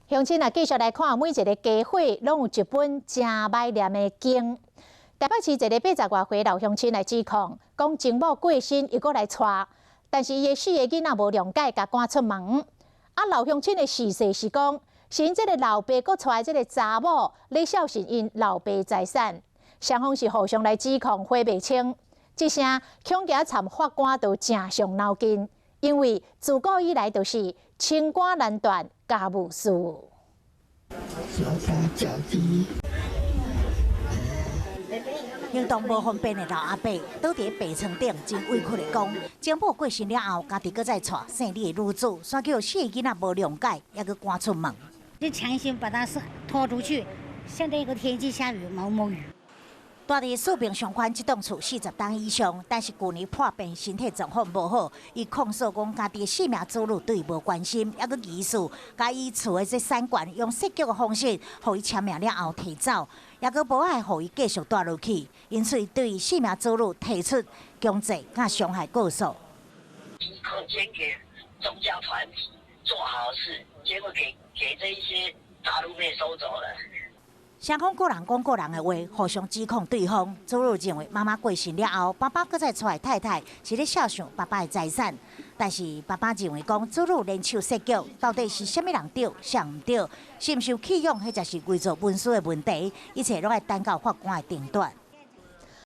乡亲啊，继续来看每一个家伙拢有一本真歹念的经。台北市一个80多岁老乡亲来指控，讲情某过身，伊搁来娶，但是伊的4个囡仔无谅解，甲赶出门。啊，老乡亲的事实是讲，是因这个老爸搁娶这个查某，咧孝顺因老爸财产。双方是互相来指控，花袂清。这声恐惊参法官都正伤脑筋，因为自古以来就是清官难断家务事。行动无方便的老阿伯倒伫白床顶，真委屈的讲，情某过身了后，家己搁再娶姓李的女子，煞叫4个囡仔无谅解，也搁赶出门。就强行把他拖出去，现在一个天气下雨，毛毛雨。住伫四平上宽这栋厝40栋以上，但是去年破病，身体状况无好。伊控诉讲家己的4名子女对伊无关心，还佫疑似甲伊厝的这3馆用设计的方式，互伊签名了后提走，也佫无爱互伊继续住落去。因此，对4名子女提出强制甲伤害告诉。以空间给宗教团体做好事，结果给这一些大陆妹收走了。双方个人讲个人的话，互相指控对方。子女认为妈妈过身了后，爸爸搁再娶太太是咧孝顺爸爸的财产，但是爸爸认为讲子女联手设计，到底是虾米人对，谁唔对，是唔是有弃养，或者是伪造文书的问题，一切拢要等到法官的定夺。